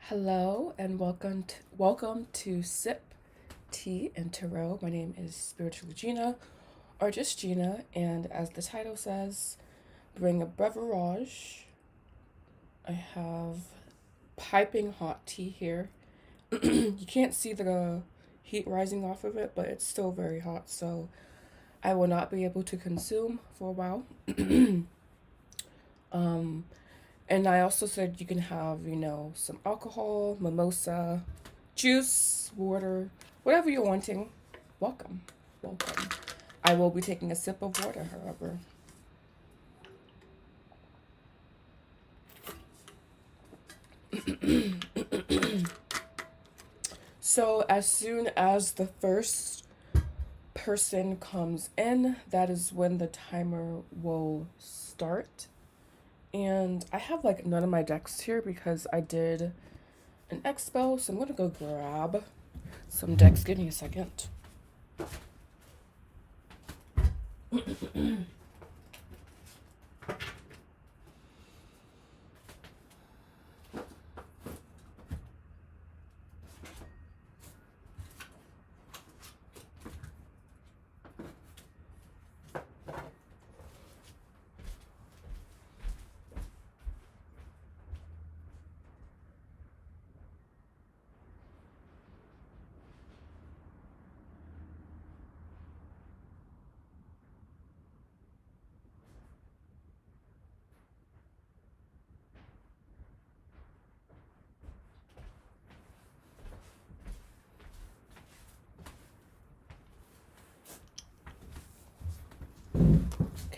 Hello and welcome to Sip Tea and Tarot. My name is Spiritual Gina, or just Gina, and as the title says, bring a beverage. I have piping hot tea here. You can't see the heat rising off of it, but it's still very hot, so I will not be able to consume for a while. um, and I also said you can have, some alcohol, mimosa, juice, water, whatever you're wanting. Welcome. Welcome. I will be taking a sip of water, however. So, as soon as the first person comes in, that is when the timer will start. And I have like none of my decks here because I did an expo, so I'm gonna go grab some decks. Give me a second.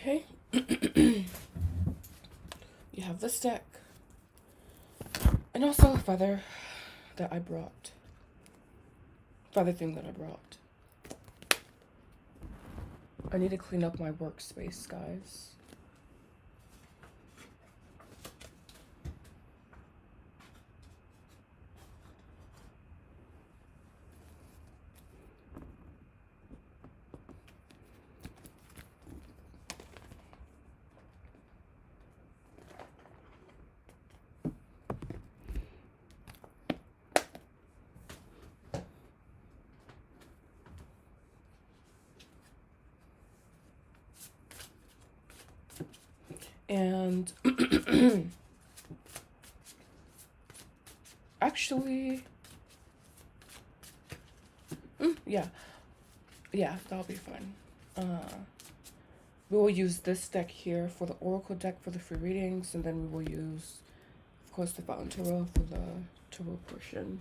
Okay. You have this deck. And also a feather that I brought. Feather thing that I brought. I need to clean up my workspace, guys. And actually, yeah, that'll be fun. We will use this deck here for the Oracle deck for the free readings, and then we will use, of course, the Fountain Tarot for the Tarot portion.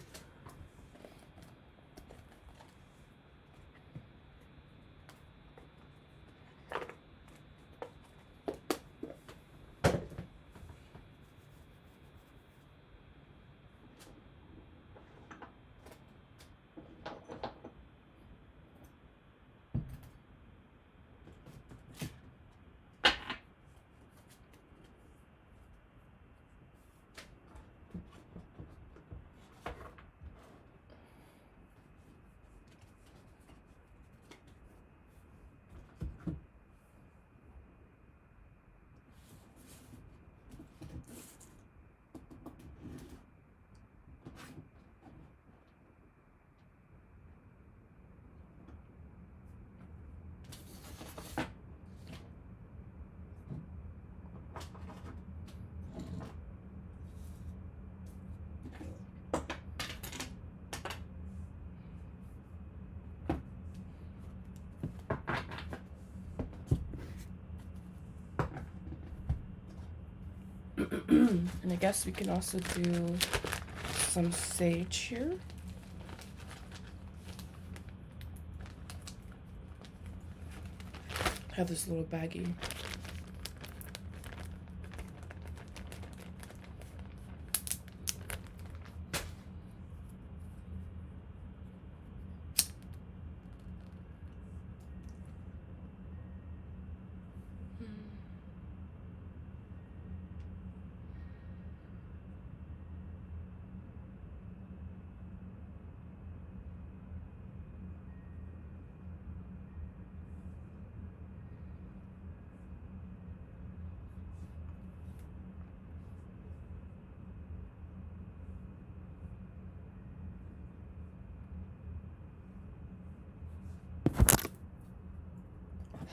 And I guess we can also do some sage here. I have this little baggie.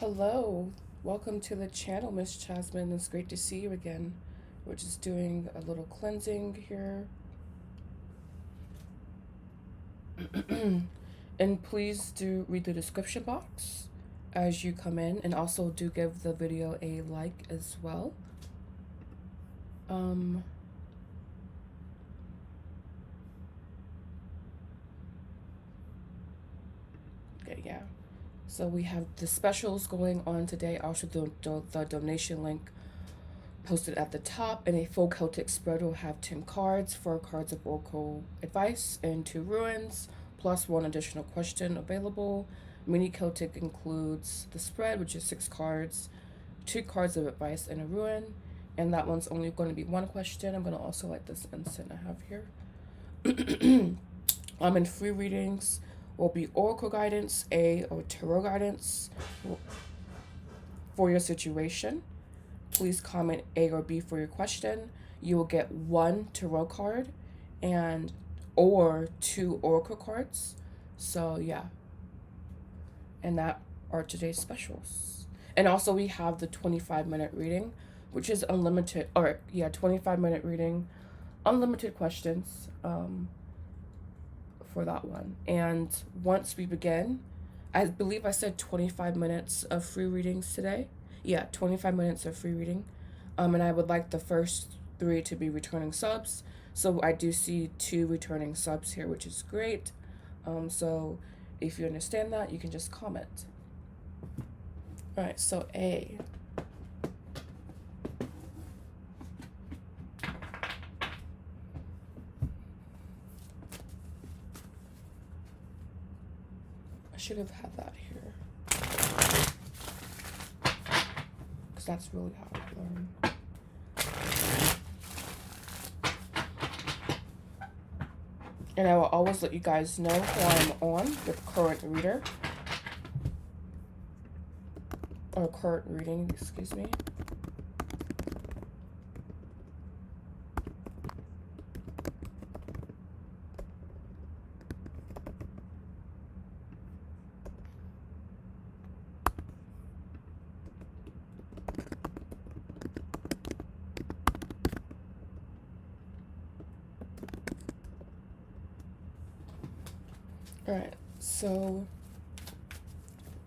Hello, welcome to the channel, Miss Jasmine. It's great to see you again. We're just doing a little cleansing here. And please do read the description box as you come in, and also do give the video a like as well. Okay, yeah. So we have the specials going on today. Also, the donation link posted at the top. And a full Celtic spread will have 10 cards, 4 cards of oracle advice, and 2 runes, plus 1 additional question available. Mini-Celtic includes the spread, which is 6 cards, 2 cards of advice, and a rune. And that one's only going to be 1 question. I'm going to also light this incense I have here. In free readings will be oracle guidance, or tarot guidance for your situation. Please comment A or B for your question. You will get 1 tarot card or 2 oracle cards. So yeah. And that are today's specials. And also we have the 25-minute reading, which is unlimited, 25-minute reading, unlimited questions for that one. And once we begin, I believe I said 25 minutes of free readings today. Yeah, 25 minutes of free reading. And I would like the first 3 to be returning subs. So I do see 2 returning subs here, which is great. So if you understand that, you can just comment. All right, so A. I should have had that here, because that's really how I learn. And I will always let you guys know who I'm on with current reader. Or current reading, excuse me. Alright, so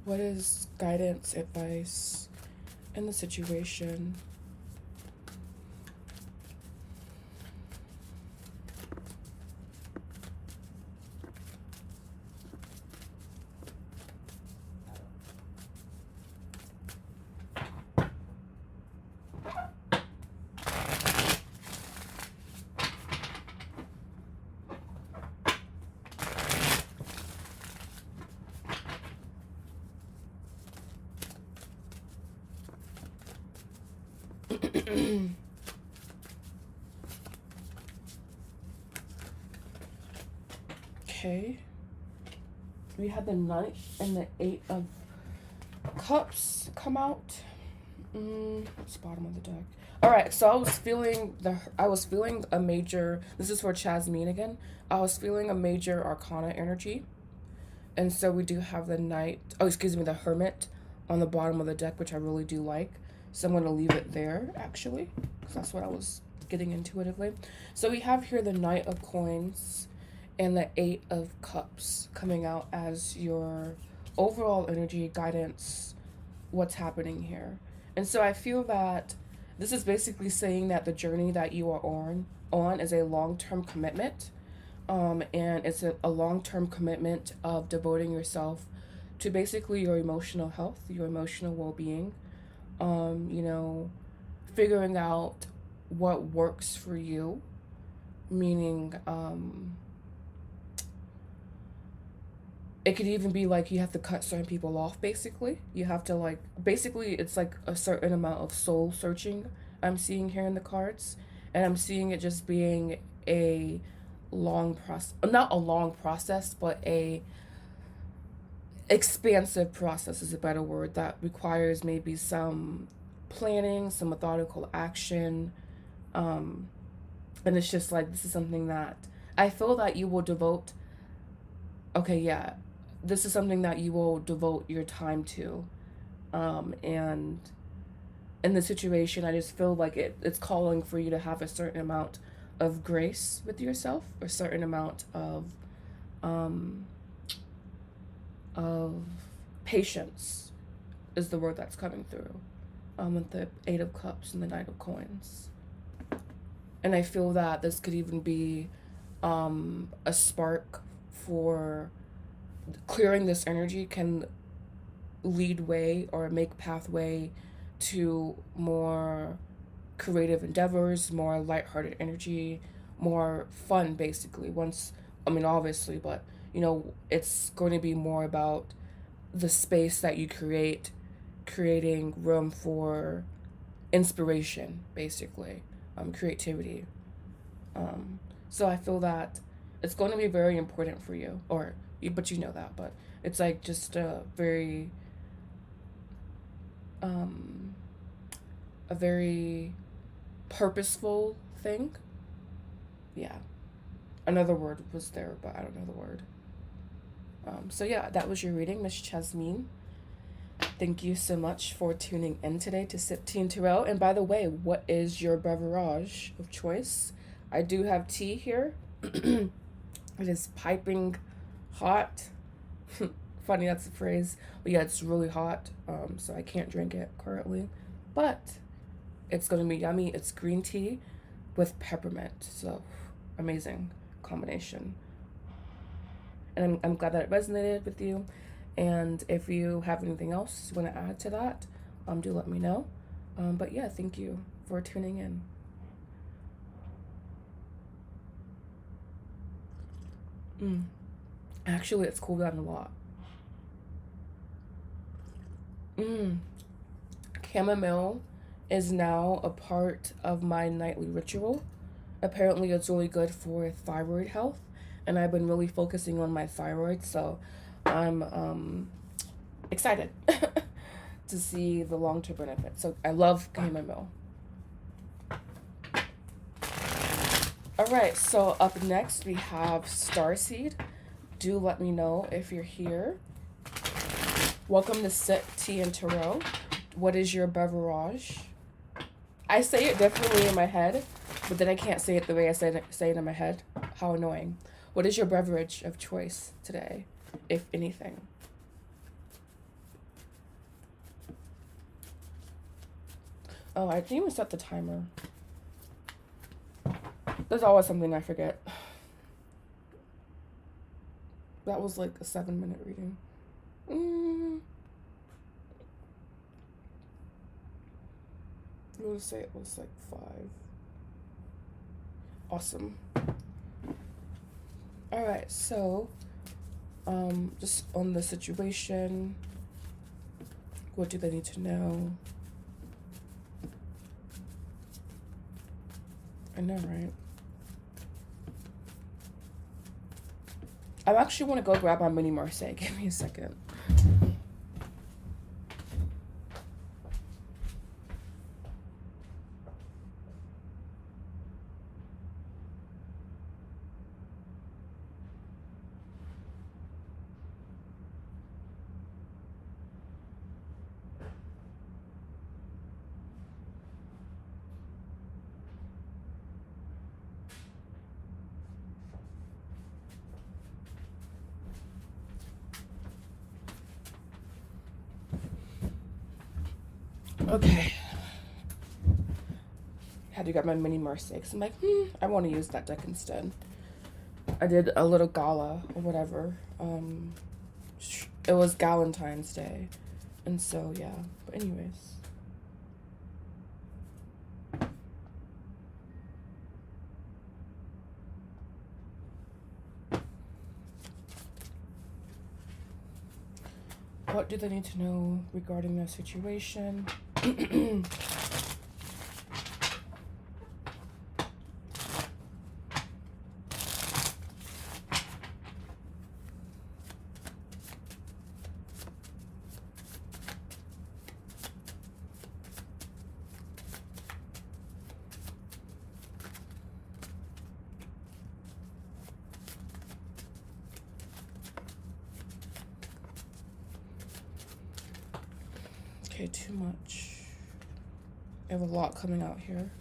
what is guidance, advice in the situation? Okay, we had the Knight and the 8 of Cups come out. It's bottom of the deck. All right, so I was feeling a major. This is for Jasmine again. I was feeling a major Arcana energy, and so we do have the Knight. Oh, excuse me, the Hermit on the bottom of the deck, which I really do like. So I'm gonna leave it there actually, because that's what I was getting intuitively. So we have here the Knight of Coins and the 8 of Cups coming out as your overall energy guidance, what's happening here. And so I feel that this is basically saying that the journey that you are on is a long-term commitment. And it's a long-term commitment of devoting yourself to basically your emotional health, your emotional well-being, figuring out what works for you, meaning, it could even be like you have to cut certain people off, basically. You have to basically it's like a certain amount of soul searching I'm seeing here in the cards. And I'm seeing it just being a long process, not a long process, but a expansive process is a better word, that requires maybe some planning, some methodical action. And it's just like, this is something that I feel that you will devote, this is something that you will devote your time to And in the situation, I just feel like it's calling for you to have a certain amount of grace with yourself, a certain amount um, of patience is the word that's coming through, with the Eight of Cups and the Knight of Coins. And I feel that this could even be a spark for clearing this energy can lead way or make pathway to more creative endeavors, more lighthearted energy, more fun, basically. Obviously, but it's going to be more about the space that you create, creating room for inspiration, basically, creativity. So I feel that it's going to be very important for you, but you know that, but it's like just um, a very purposeful thing. Yeah. Another word was there, but I don't know the word. So yeah, that was your reading, Miss Chasmine. Thank you so much for tuning in today to Sip Tea and Tarot. And by the way, what is your beverage of choice? I do have tea here. It is piping hot. Funny, that's the phrase. But yeah, it's really hot, so I can't drink it currently. But it's going to be yummy. It's green tea with peppermint. So amazing combination. And I'm glad that it resonated with you. And if you have anything else you want to add to that, do let me know. But yeah, thank you for tuning in. Actually, it's cooled down a lot. Chamomile is now a part of my nightly ritual. Apparently, it's really good for thyroid health, and I've been really focusing on my thyroid, so I'm excited to see the long-term benefits. So I love chamomile. All right, so up next we have Starseed. Do let me know if you're here. Welcome to Sip Tea and Tarot. What is your beverage? I say it differently in my head, but then I can't say it the way I say it in my head. How annoying. What is your beverage of choice today, if anything? Oh, I didn't even set the timer. There's always something I forget. That was like a 7-minute reading. We'll say it was like 5. Awesome. All right, so just on the situation, what do they need to know? I know, right? I actually want to go grab my Mini-Celtic. Give me a second. Okay. Had to grab my Mini-Celtic. I'm like, I want to use that deck instead. I did a little gala or whatever. It was Galentine's Day. And so, yeah. But anyways. What do they need to know regarding their situation? Okay, too much. I have a lot coming out here.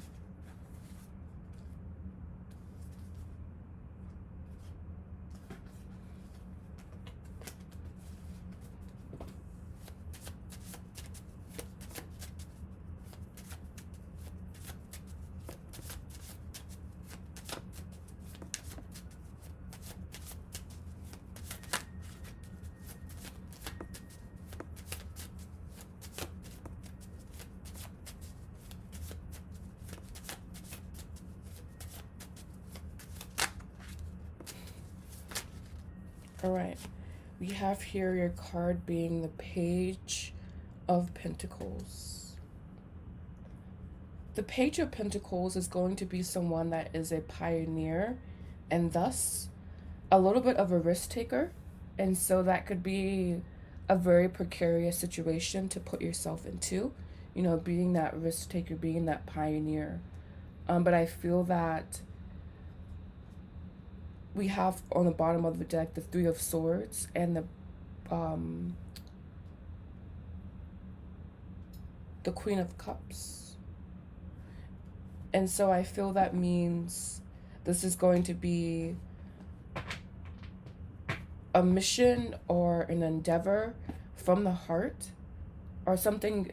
All right, we have here your card being the Page of Pentacles. The Page of Pentacles is going to be someone that is a pioneer and thus a little bit of a risk taker. And so that could be a very precarious situation to put yourself into, you know, being that risk taker, being that pioneer. But I feel that we have on the bottom of the deck the Three of Swords and the Queen of Cups. And so I feel that means this is going to be a mission or an endeavor from the heart, or something,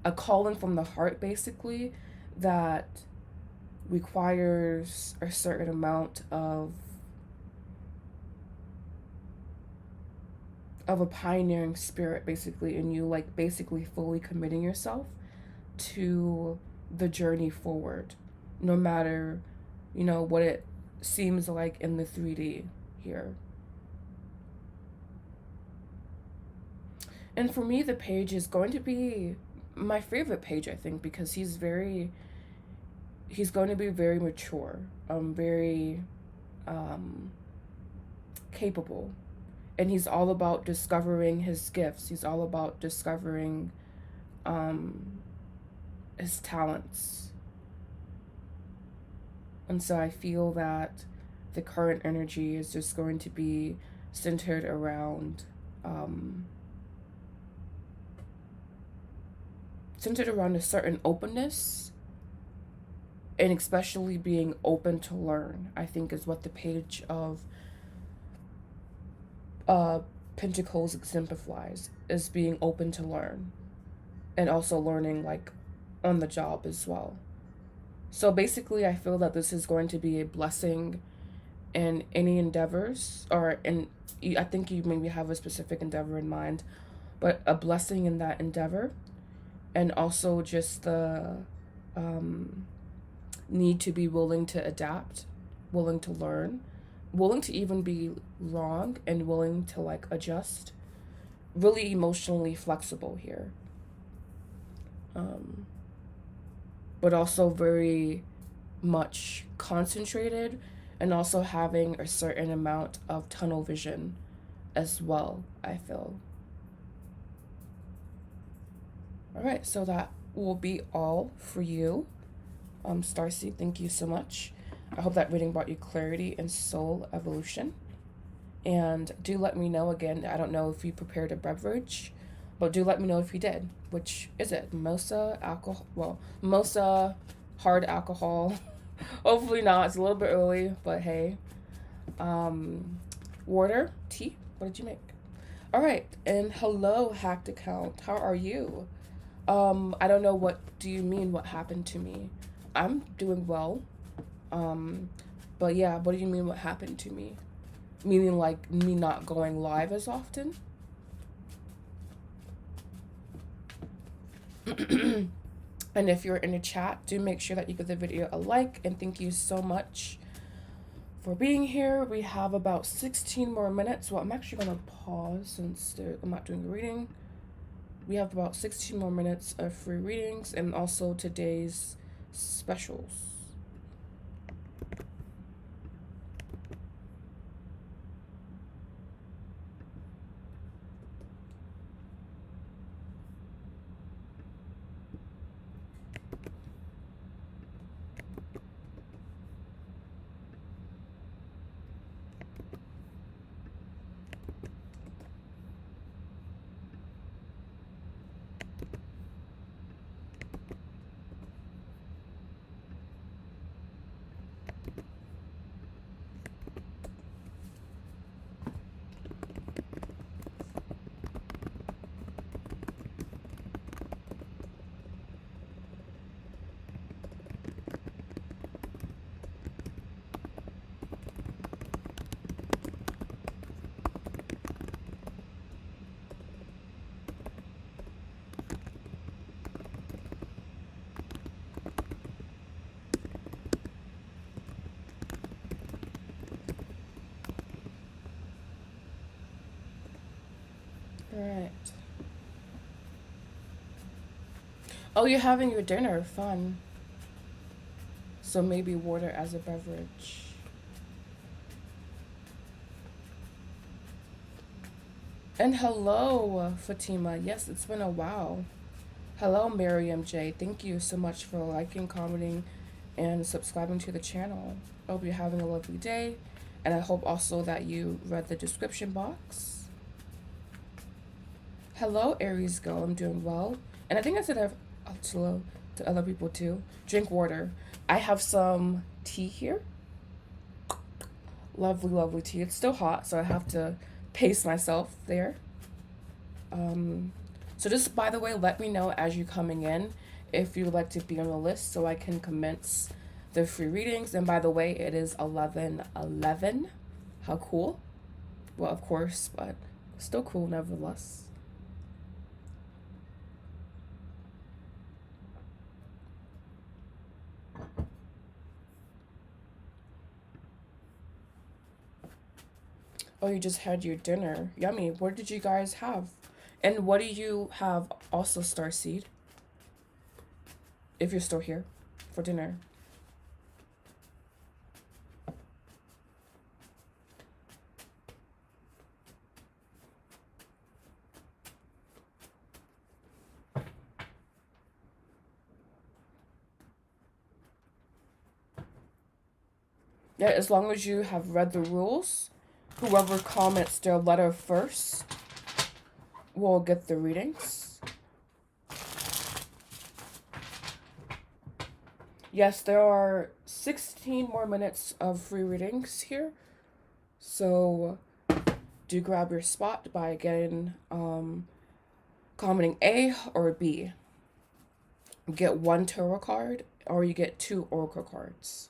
a calling from the heart basically, that requires a certain amount of a pioneering spirit basically, and you like basically fully committing yourself to the journey forward, no matter, you know, what it seems like in the 3D here. And for me, the Page is going to be my favorite Page, I think, because he's going to be very mature, very capable. And he's all about discovering his gifts. He's all about discovering his talents. And so I feel that the current energy is just going to be centered around a certain openness, and especially being open to learn, I think, is what the Page of Pentacles exemplifies, is being open to learn, and also learning like on the job as well. So basically I feel that this is going to be a blessing in any endeavors, or in, I think you maybe have a specific endeavor in mind, but a blessing in that endeavor. And also just the need to be willing to adapt, willing to learn, willing to even be wrong, and willing to like adjust. Really emotionally flexible here. But also very much concentrated, and also having a certain amount of tunnel vision as well, I feel. All right, so that will be all for you. Starseed, thank you so much. I hope that reading brought you clarity and soul evolution. And do let me know again, I don't know if you prepared a beverage, but do let me know if you did. Which is it? Mimosa, alcohol? Well, mimosa, hard alcohol. Hopefully not. It's a little bit early, but hey. Water, tea. What did you make? All right, and hello, hacked account. How are you? I don't know, what do you mean, what happened to me? I'm doing well. But yeah, what do you mean, what happened to me? Meaning like me not going live as often? And if you're in the chat, do make sure that you give the video a like, and thank you so much for being here. We have about 16 more minutes. Well, I'm actually going to pause since I'm not doing a reading. We have about 16 more minutes of free readings, and also today's specials. Oh, you're having your dinner. Fun. So maybe water as a beverage. And hello, Fatima. Yes, it's been a while. Hello, Miriam J. Thank you so much for liking, commenting, and subscribing to the channel. I hope you're having a lovely day. And I hope also that you read the description box. Hello, Aries Go. I'm doing well. And I think I said that to other people too. Drink water. I have some tea here. Lovely, lovely tea. It's still hot, so I have to pace myself there. So just, by the way, let me know as you're coming in if you would like to be on the list so I can commence the free readings. And by the way, it is 11:11. How cool. Well, of course, but still cool nevertheless. Oh, you just had your dinner. Yummy. What did you guys have? And what do you have also, Starseed? If you're still here for dinner. Yeah, as long as you have read the rules, whoever comments their letter first will get the readings. Yes, there are 16 more minutes of free readings here. So do grab your spot by getting commenting A or B. You get one tarot card or you get 2 oracle cards.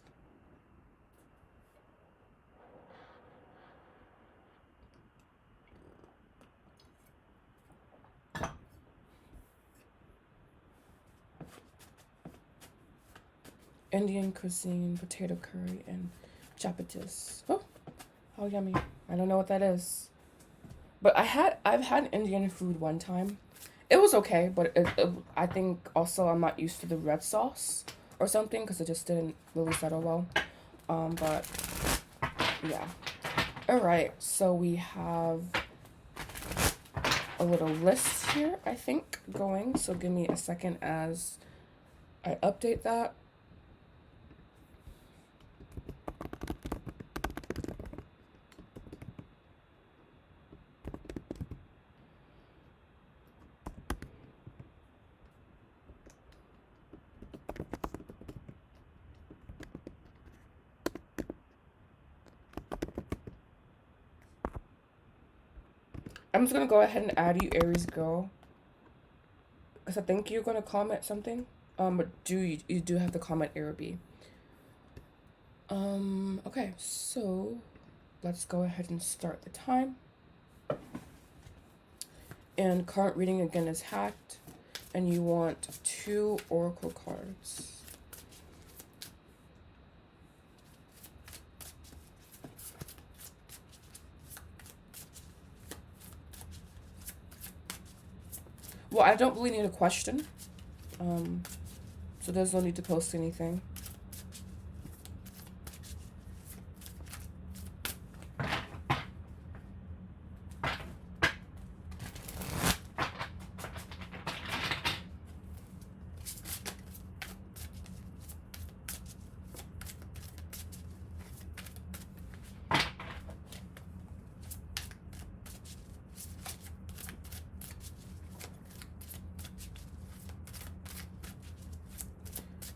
Indian cuisine, potato curry, and chapatis. Oh, how yummy. I don't know what that is. But I've had Indian food one time. It was okay, but I think also I'm not used to the red sauce or something because it just didn't really settle well. But yeah. All right, so we have a little list here, I think, going. So give me a second as I update that. I'm just gonna go ahead and add you, Aries girl, because I think you're gonna comment something. But you do have to comment A or B. Okay, so let's go ahead and start the time. And current reading again is hacked, and you want 2 oracle cards. Well, I don't really need a question. So there's no need to post anything.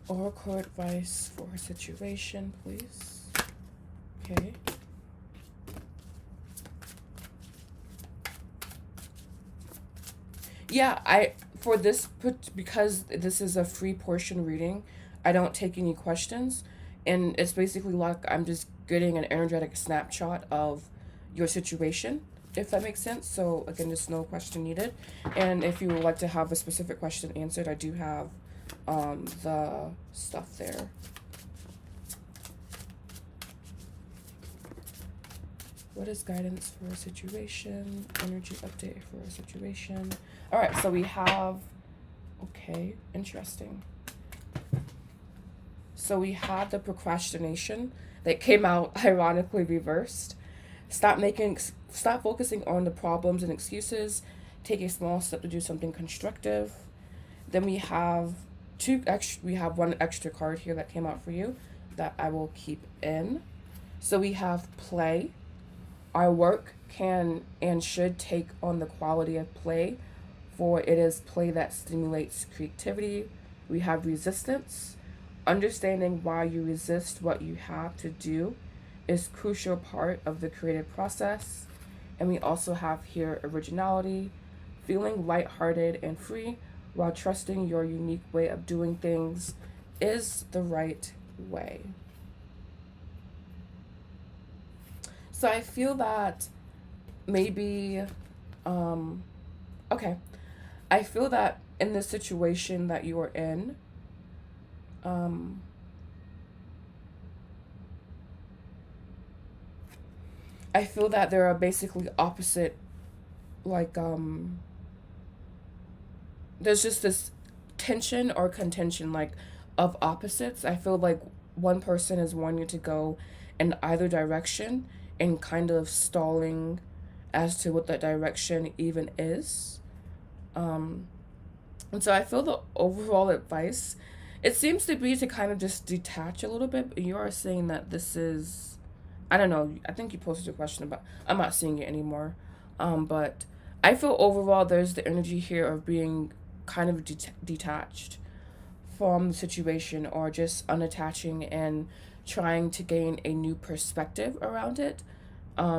Oracle advice for her situation, please. Okay. Yeah, for this because this is a free portion reading, I don't take any questions, and it's basically like I'm just getting an energetic snapshot of your situation, if that makes sense. So again, there's no question needed, and if you would like to have a specific question answered, I do have the stuff there. What is guidance for a situation? Energy update for a situation. All right, so we have, Okay, interesting. So we had the procrastination that came out ironically reversed. Stop focusing on the problems and excuses. Take a small step to do something constructive. Then we have one extra card here that came out for you that I will keep in. So we have play. Our work can and should take on the quality of play, for it is play that stimulates creativity. We have resistance. Understanding why you resist what you have to do is crucial part of the creative process. And we also have here originality, feeling lighthearted and free while trusting your unique way of doing things is the right way. So I feel that maybe, um, okay, I feel that in the situation that you are in, um, I feel that there are basically opposite, like, there's just this tension or contention, like, of opposites. I feel like one person is wanting to go in either direction and kind of stalling as to what that direction even is. Um, and so I feel the overall advice, it seems to be to kind of just detach a little bit. But you are saying that this is, I don't know, I think you posted a question about, I'm not seeing it anymore. But I feel overall there's the energy here of being kind of detached from the situation, or just unattaching and trying to gain a new perspective around it,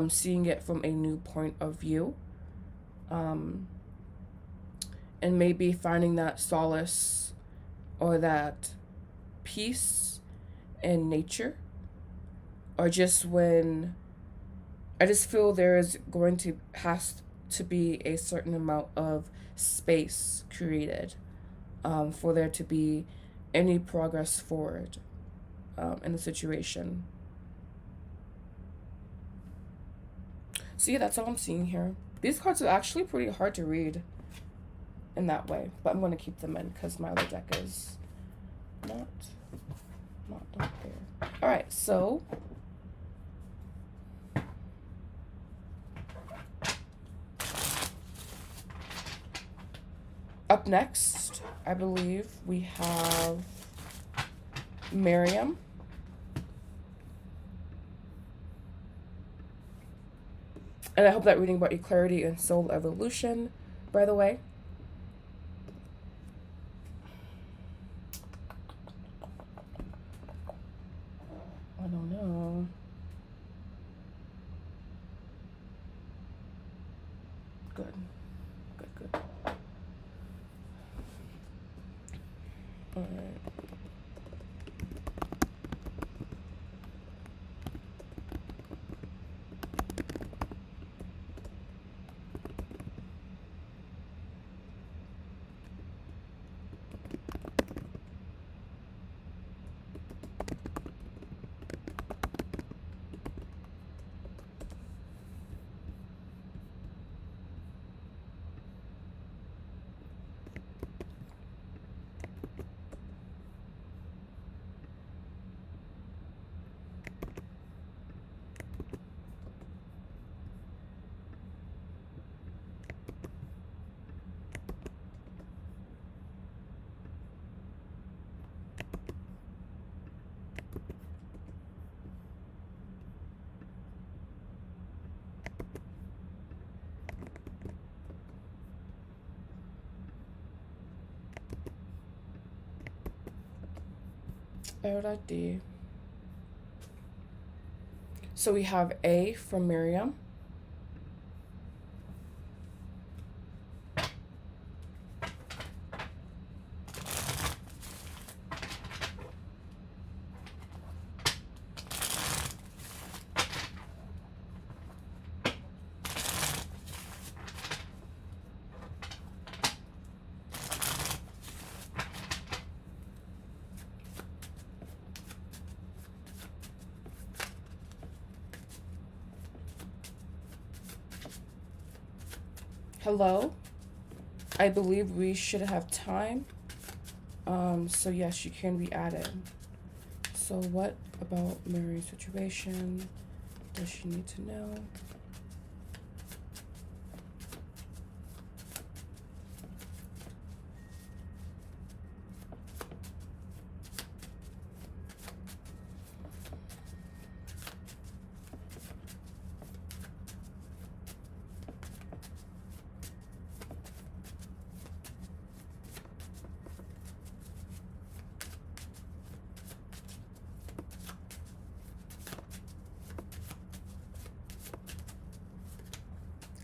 seeing it from a new point of view, um, and maybe finding that solace or that peace in nature, or just when I just feel there is going to has to be a certain amount of space created, for there to be any progress forward, in the situation. So yeah, that's all I'm seeing here. These cards are actually pretty hard to read in that way, but I'm going to keep them in because my other deck is not there. All right, so up next, I believe we have Miriam. And I hope that reading brought you clarity and soul evolution, by the way. I don't know. Good. All right. Alrighty. So we have A from Miriam. Hello. I believe we should have time So yes, you can be added. So what about Mary's situation does she need to know?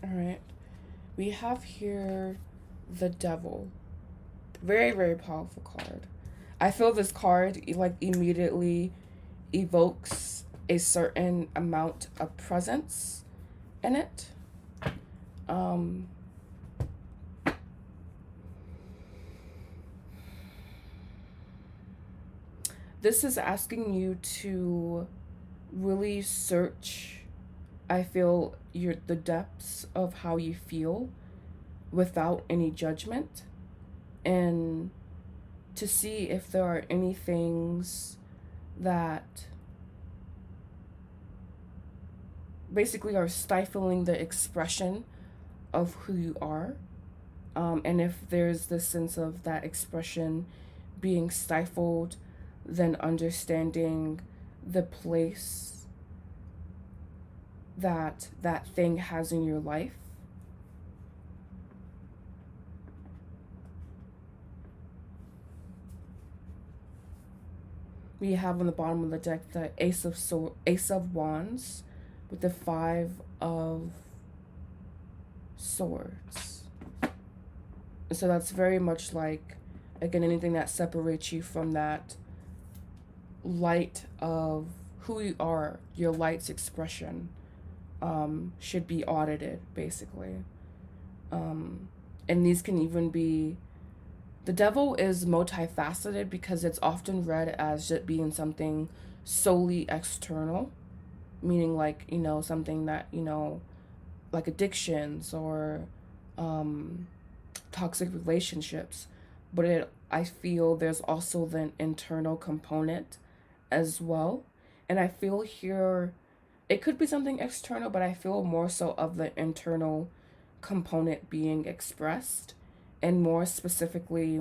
All right. We have here the Devil. Very, very powerful card. I feel this card like immediately evokes a certain amount of presence in it. This is asking you to really search, I feel, the depths of how you feel without any judgment, and to see if there are any things that basically are stifling the expression of who you are. And if there's this sense of that expression being stifled, then understanding the place that that thing has in your life. We have on the bottom of the deck the Ace of Wands with the Five of Swords. So that's very much like, again, anything that separates you from that light of who you are, your light's expression, should be audited, basically. And these can even be, the Devil is multifaceted because it's often read as just being something solely external, meaning like, you know, something that, you know, like addictions or toxic relationships. But I feel there's also the internal component as well. And I feel here it could be something external, but I feel more so of the internal component being expressed, and more specifically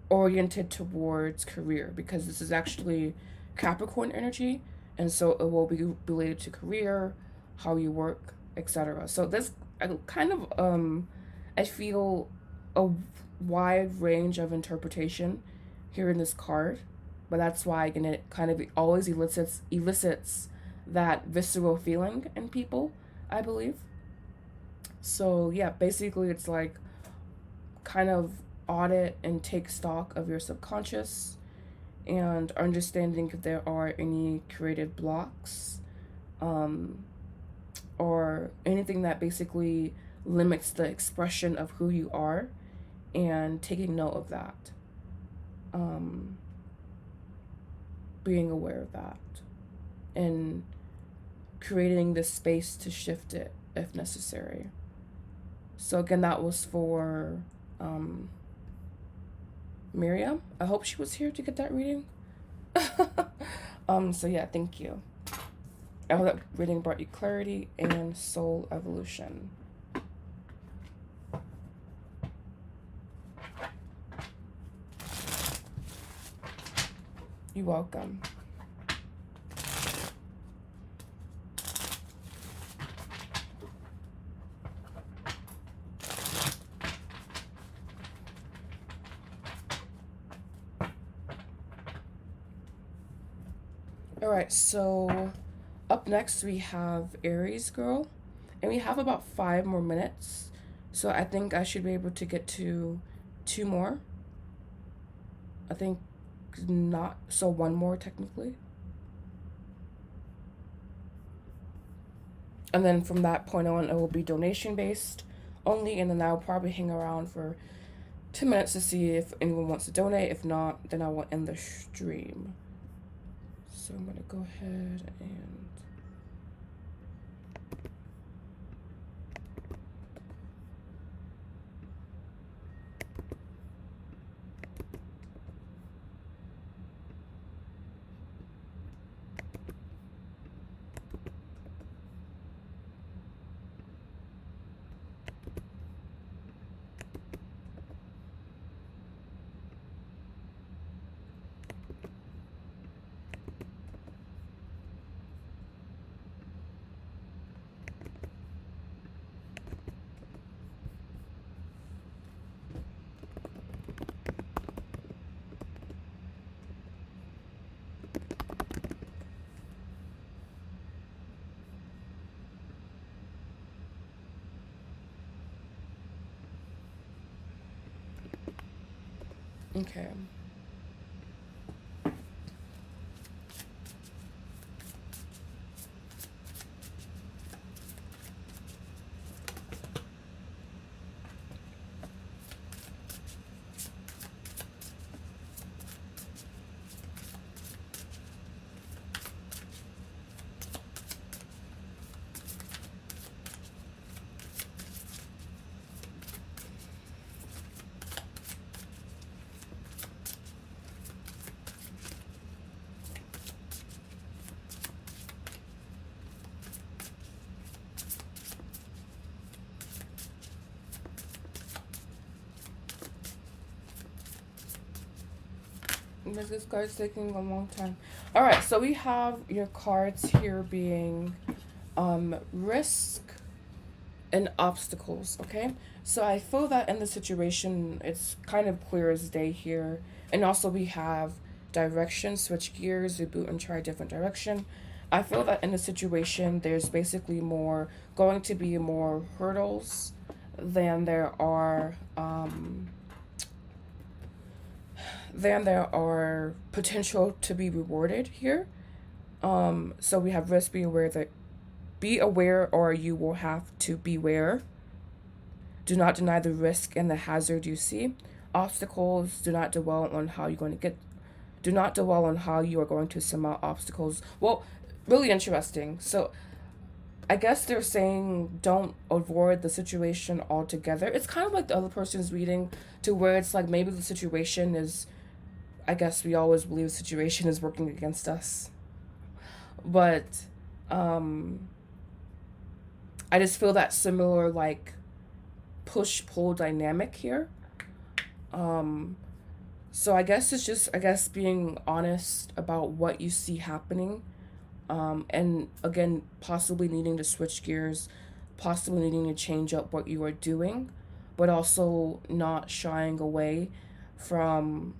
oriented towards career, because this is actually Capricorn energy, and so it will be related to career, how you work, etc. So this kind of I feel a wide range of interpretation here in this card, but that's why, again, it kind of always elicits that visceral feeling in people, I believe. So yeah, basically it's like kind of audit and take stock of your subconscious and understanding if there are any creative blocks, or anything that basically limits the expression of who you are, and taking note of that, being aware of that, and creating the space to shift it if necessary. So again, that was for Miriam. I hope she was here to get that reading. So yeah, thank you. I hope that reading brought you clarity and soul evolution. You're welcome. All right, so up next we have Aries girl, and we have about 5 more minutes. So I think I should be able to get to 2 more. I think not, so 1 more technically. And then from that point on, it will be donation based only, and then I'll probably hang around for 2 minutes to see if anyone wants to donate. If not, then I will end the stream. So I'm gonna go ahead and Okay. This card's taking a long time. All right, so we have your cards here being risk and obstacles, okay? So I feel that in the situation, it's kind of clear as day here. And also we have direction, switch gears, reboot and try a different direction. I feel that in the situation, there's basically going to be more hurdles than there are potential to be rewarded here. So we have risk, be aware or you will have to beware. Do not deny the risk and the hazard you see. Obstacles, do not dwell on how you are going to surmount obstacles. Well, really interesting. So I guess they're saying don't avoid the situation altogether. It's kind of like the other person's reading, to where it's like maybe the situation is, I guess we always believe the situation is working against us. But I just feel that similar like push pull dynamic here. So I guess it's just, I guess, being honest about what you see happening, and again, possibly needing to switch gears, possibly needing to change up what you are doing, but also not shying away from,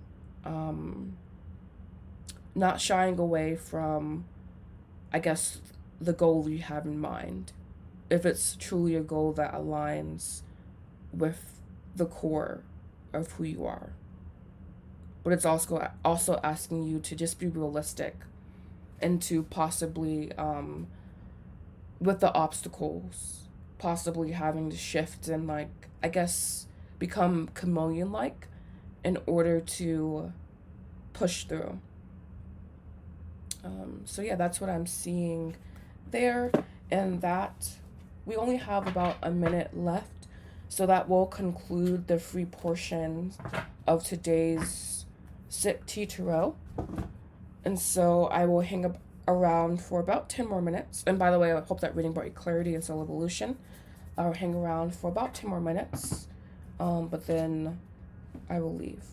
not shying away from, I guess, the goal you have in mind, if it's truly a goal that aligns with the core of who you are. But it's also asking you to just be realistic, and to possibly, with the obstacles, possibly having to shift and, like, I guess, become chameleon like in order to push through. So yeah, that's what I'm seeing there. And that we only have about a minute left, so that will conclude the free portion of today's Sip Tea Tarot. And so I will hang up around for about 10 more minutes. And by the way, I hope that reading brought you clarity and soul evolution. I'll hang around for about 10 more minutes, but then I will leave.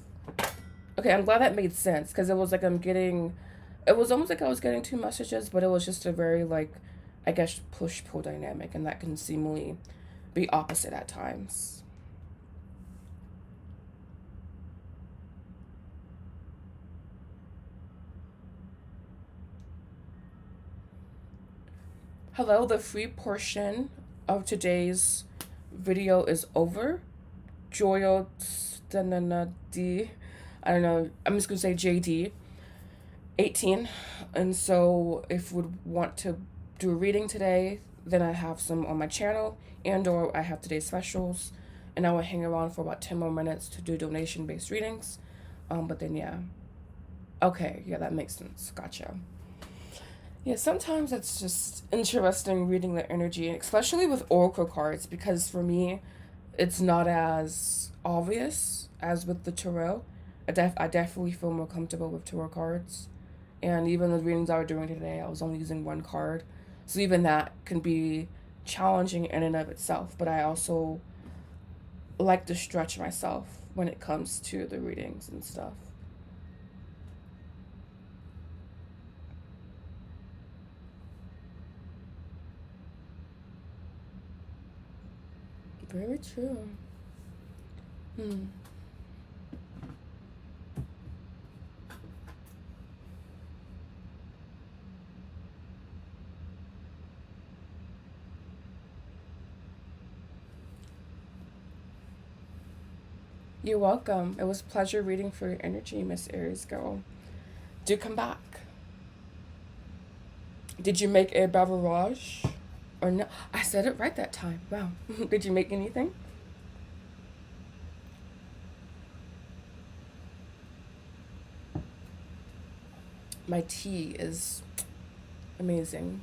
Okay, I'm glad that made sense, because it was like it was almost like I was getting two messages, but it was just a very, like, I guess, push-pull dynamic, and that can seemingly be opposite at times. Hello, the free portion of today's video is over. Joyo D, I don't know, I'm just gonna say JD 18. And so if you would want to do a reading today, then I have some on my channel, and or I have today's specials, and I will hang around for about 10 more minutes to do donation based readings. But then yeah. Okay, yeah, that makes sense. Gotcha. Yeah, sometimes it's just interesting reading the energy, especially with oracle cards, because for me, it's not as obvious as with the tarot. I definitely feel more comfortable with tarot cards. And even the readings I was doing today, I was only using one card. So even that can be challenging in and of itself. But I also like to stretch myself when it comes to the readings and stuff. Very true. Hmm. You're welcome. It was a pleasure reading for your energy, Miss Aries girl. Do come back. Did you make a beverage? Or no? I said it right that time. Wow. Did you make anything? My tea is amazing.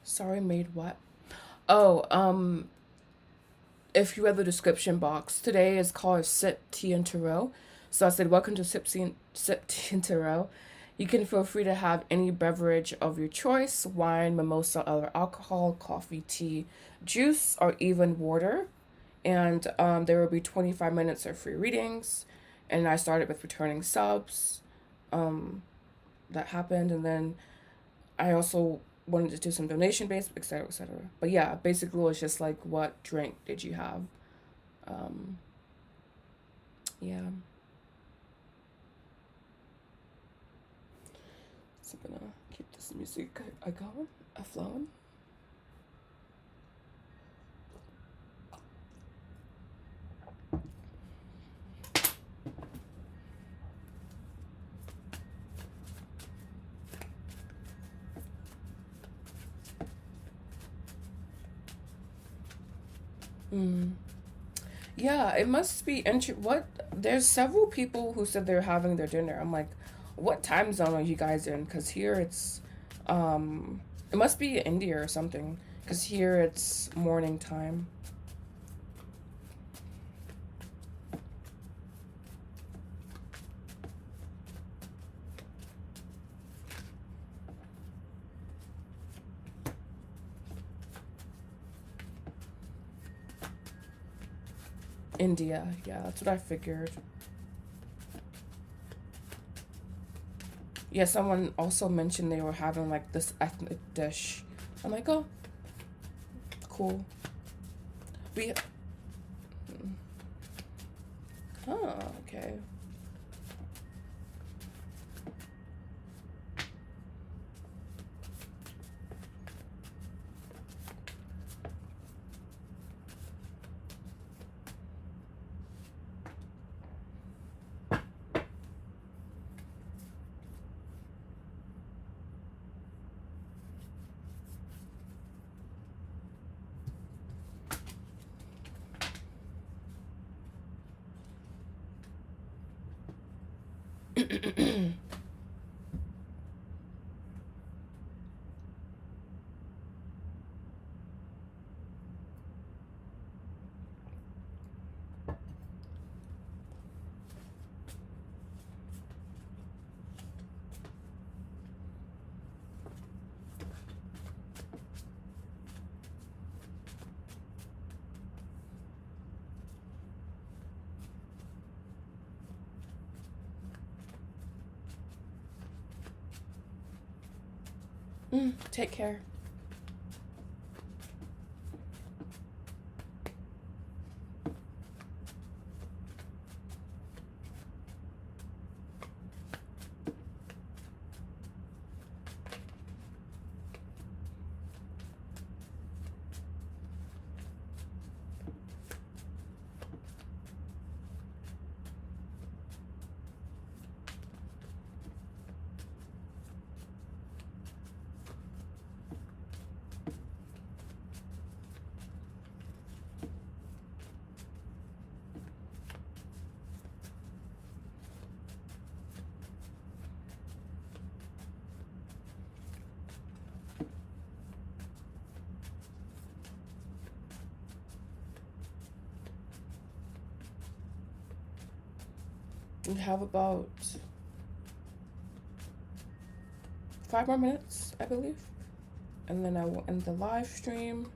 Sorry, made what? Oh, if you read the description box, today is called Sip Tea and Tarot. So I said, welcome to Sip Tea and Tarot. You can feel free to have any beverage of your choice: wine, mimosa, other alcohol, coffee, tea, juice, or even water. And there will be 25 minutes of free readings. And I started with returning subs. That happened. And then I also wanted to do some donation based, etc., etc. But yeah, basically, it's just like, what drink did you have? Um, yeah. So I'm gonna keep this music going, flowing. Mm. Yeah, it must be what there's several people who said they're having their dinner. I'm like, what time zone are you guys in? Because here it's it must be India or something. Because here it's morning time. India, yeah, that's what I figured. Yeah, someone also mentioned they were having like this ethnic dish. I'm like, oh, cool. We, oh, okay. Take care. We have about 5 more minutes, I believe. And then I will end the live stream.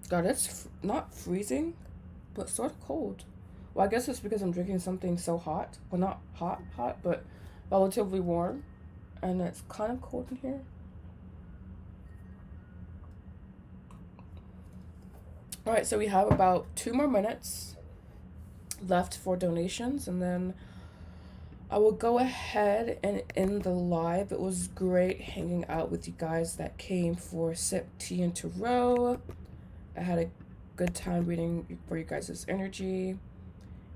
God, it's not freezing, but sort of cold. Well, I guess it's because I'm drinking something so hot. Well, not hot, hot, but relatively warm. And it's kind of cold in here. Alright, so we have about 2 more minutes left for donations, and then I will go ahead and end the live. It was great hanging out with you guys that came for Sip Tea and Tarot. I had a good time reading for you guys' energy,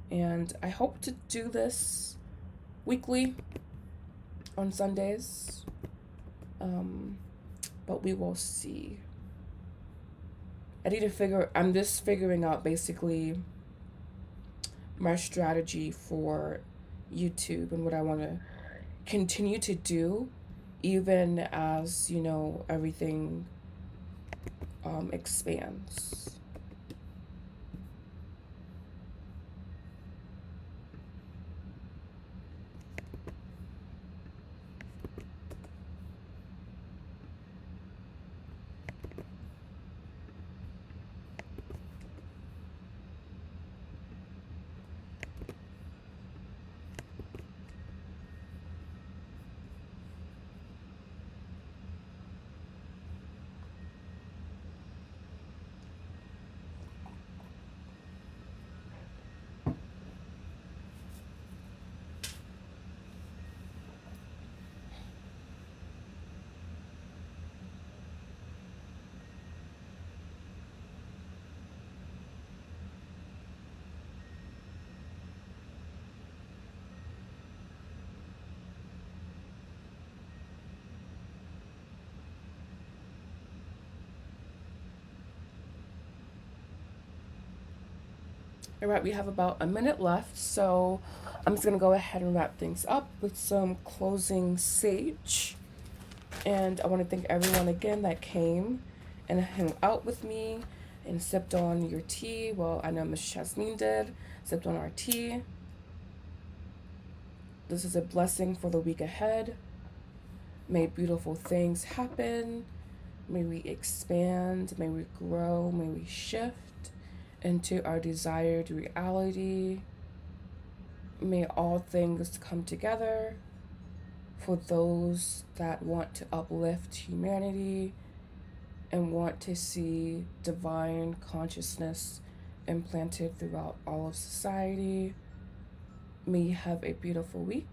and I hope to do this weekly on Sundays, but we will see. I'm just figuring out basically my strategy for YouTube and what I want to continue to do, even as, you know, everything expands. All right, we have about a minute left, so I'm just gonna go ahead and wrap things up with some closing sage. And I want to thank everyone again that came and hung out with me and sipped on your tea. Well, I know Miss Jasmine did, sipped on our tea. This is a blessing for the week ahead. May beautiful things happen. May we expand, may we grow, may we shift into our desired reality. May all things come together. for those that want to uplift humanity and want to see divine consciousness implanted throughout all of society. May you have a beautiful week.